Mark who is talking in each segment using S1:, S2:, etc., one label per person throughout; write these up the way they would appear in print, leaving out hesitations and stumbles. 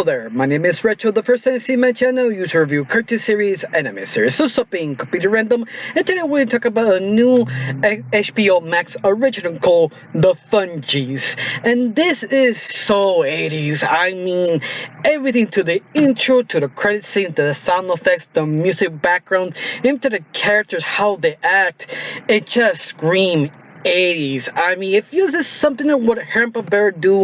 S1: Hello there, my name is Retro, the first time you see my channel, user review cartoon series, anime series, so stop being completely random, and today we're going to talk about a new HBO Max original called The Fungies, and this is so 80s, I mean, everything to the intro, to the credit scenes, to the sound effects, the music background, even to the characters, how they act, it just screams 80s. I mean, it feels as something that what Hanna-Barbera do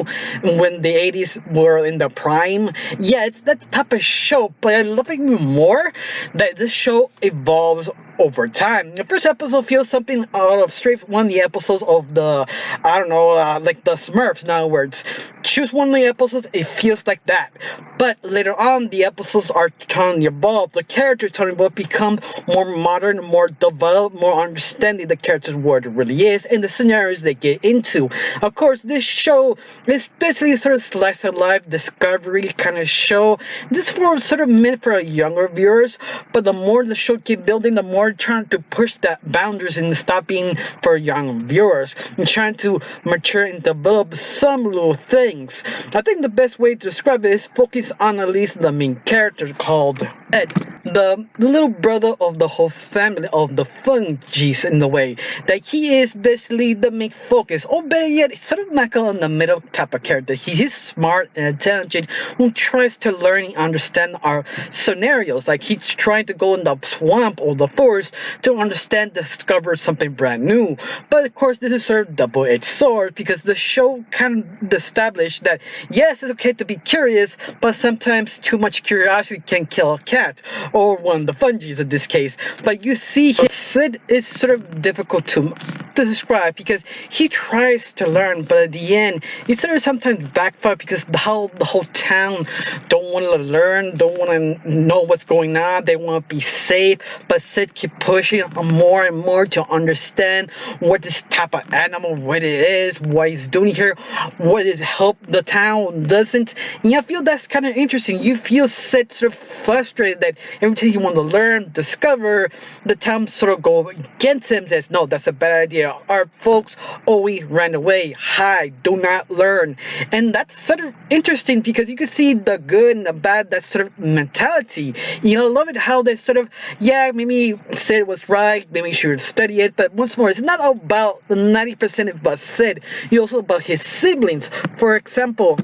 S1: when the 80s were in the prime. Yeah, it's that type of show, but I love it even more that this show evolves over time. The first episode feels something out of straight one of the episodes of the, I don't know, like the Smurfs. In other words, choose one of the episodes, it feels like that. But later on, the episodes are trying to evolve. The characters trying to evolve, become more modern, more developed, more understanding the characters, what it really is, and the scenarios they get into. Of course, this show is basically sort of slice of life, discovery kind of show. This for sort of meant for younger viewers, but the more the show keep building, the more trying to push that boundaries and stop being for young viewers and trying to mature and develop some little things. I think the best way to describe it is focus on at least the main character called Ed, the little brother of the whole family of the Fungies, in the way that he is basically the main focus, or better yet, sort of Michael in the middle type of character. He is smart and intelligent who tries to learn and understand our scenarios. Like he's trying to go in the swamp or the forest to understand, discover something brand new. But of course, this is sort of double-edged sword because the show kind of established that yes, it's okay to be curious, but sometimes too much curiosity can kill a cat, or one of the Fungies in this case. But you see, Sid is sort of difficult to describe because he tries to learn, but at the end, he sort of sometimes backfire because the whole town don't want to learn, don't want to know what's going on. They want to be safe, but Sid keep pushing more and more to understand what this type of animal, what it is, what he's doing here, what is help the town doesn't. And I feel that's kind of interesting. You feel Sid sort of frustrated that every time he wants to learn, discover, the town sort of go against him, says, no, that's a bad idea. Our folks always ran away, hide, do not learn. And that's sort of interesting because you can see the good and the bad, that sort of mentality. You know, I love it how they sort of, yeah, maybe Sid was right, maybe you should study it, but once more, it's not about the 90% about Sid, it's also about his siblings. For example,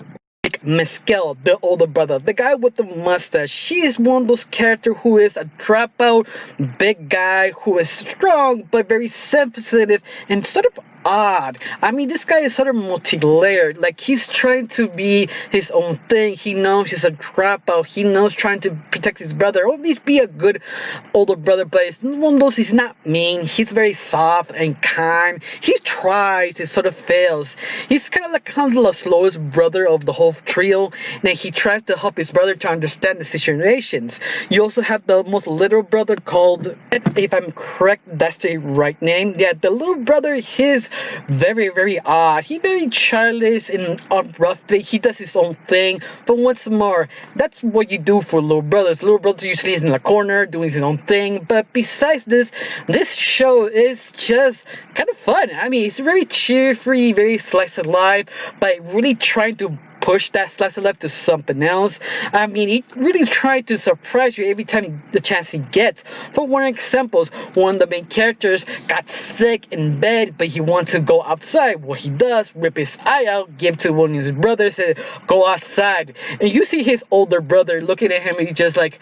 S1: Mescal, the older brother, the guy with the mustache. She is one of those characters who is a dropout, big guy who is strong but very sensitive and sort of odd. I mean, this guy is sort of multi-layered. Like, he's trying to be his own thing. He knows he's a dropout. He knows trying to protect his brother, or at least be a good older brother, but it's one of those, he's not mean. He's very soft and kind. He tries, it sort of fails. He's kind of the slowest brother of the whole trio, and he tries to help his brother to understand the situations. You also have the most little brother called, if I'm correct, that's the right name. Yeah, the little brother, his very, very odd. He very childish and roughly. He does his own thing. But once more, that's what you do for little brothers. Little brother usually is in the corner doing his own thing. But besides this show is just kind of fun. I mean, it's very cheerful, very slice of life, but really trying to push that slice of life to something else. I mean, he really tried to surprise you every time the chance he gets. For one example, one of the main characters got sick in bed, but he wants to go outside. What he does, rip his eye out, give to one of his brothers, say, go outside. And you see his older brother looking at him, and he's just like,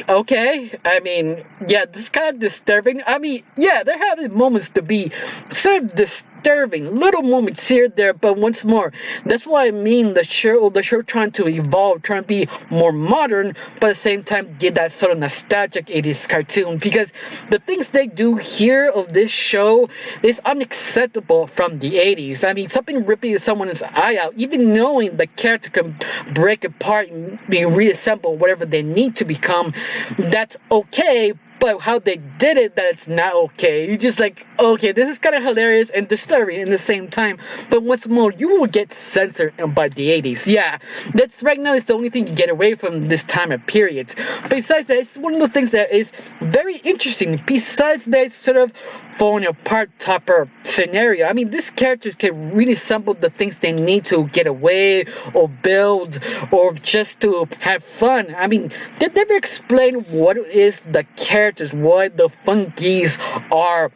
S1: okay. I mean, yeah, this is kind of disturbing. I mean, yeah, there have been moments to be sort of disturbing, little moments here, there, but once more, that's why I mean the show trying to evolve, trying to be more modern, but at the same time give that sort of nostalgic 80s cartoon, because the things they do here of this show is unacceptable from the 80s. I mean, something ripping someone's eye out, even knowing the character can break apart and be reassembled, whatever they need to become, that's okay. but how they did it, that it's not okay. You just like, okay, this is kind of hilarious and disturbing in the same time. But what's more, you will get censored by the 80s. Yeah, that's right now. It's the only thing you get away from this time of period. Besides that, it's one of the things that is very interesting. Besides that, sort of falling apart type scenario. I mean, these characters can really sample the things they need to get away or build or just to have fun. I mean, they never explain what is the characters, what the Fungies are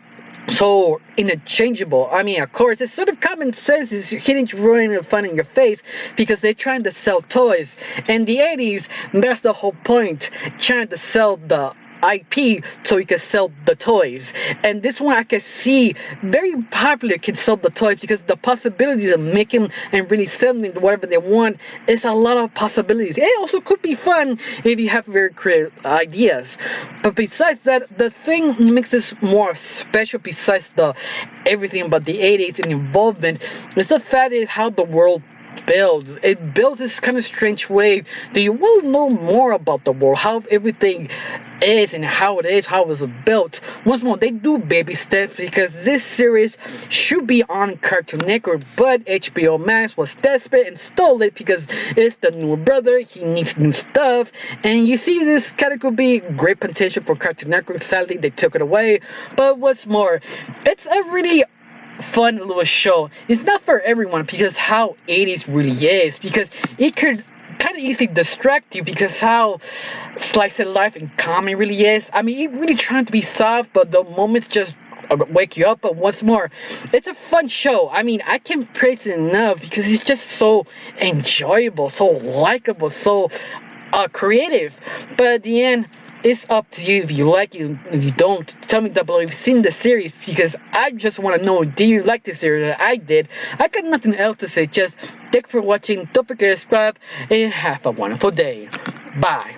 S1: so interchangeable. I mean, of course, it's sort of common sense is hitting ruining the fun in your face because they're trying to sell toys. In the 80s, that's the whole point, trying to sell the IP so you can sell the toys. And this one I can see very popular, can sell the toys because the possibilities of making and really selling whatever they want is a lot of possibilities. It also could be fun if you have very creative ideas. But besides that, the thing makes this more special besides the everything about the 80s and involvement is the fact is how the world builds. It builds this kind of strange way that you will know more about the world, how everything is and how it is, how it was built. Once more, they do baby steps because this series should be on Cartoon Network, but HBO Max was desperate and stole it because it's the new brother, he needs new stuff, and you see this kind of could be great potential for Cartoon Network. Sadly, they took it away. But what's more, it's a really fun little show. It's not for everyone because how 80s really is, because it could kind of easily distract you because how slice of life and comedy really is. I mean, it really trying to be soft, but the moments just wake you up. But once more, it's a fun show. I mean, I can't praise it enough because it's just so enjoyable, so likable, so creative. But at the end, it's up to you if you like it, if you don't. Tell me down below if you've seen the series because I just want to know, do you like the series? I did. I got nothing else to say, just thanks for watching, don't forget to subscribe, and have a wonderful day. Bye.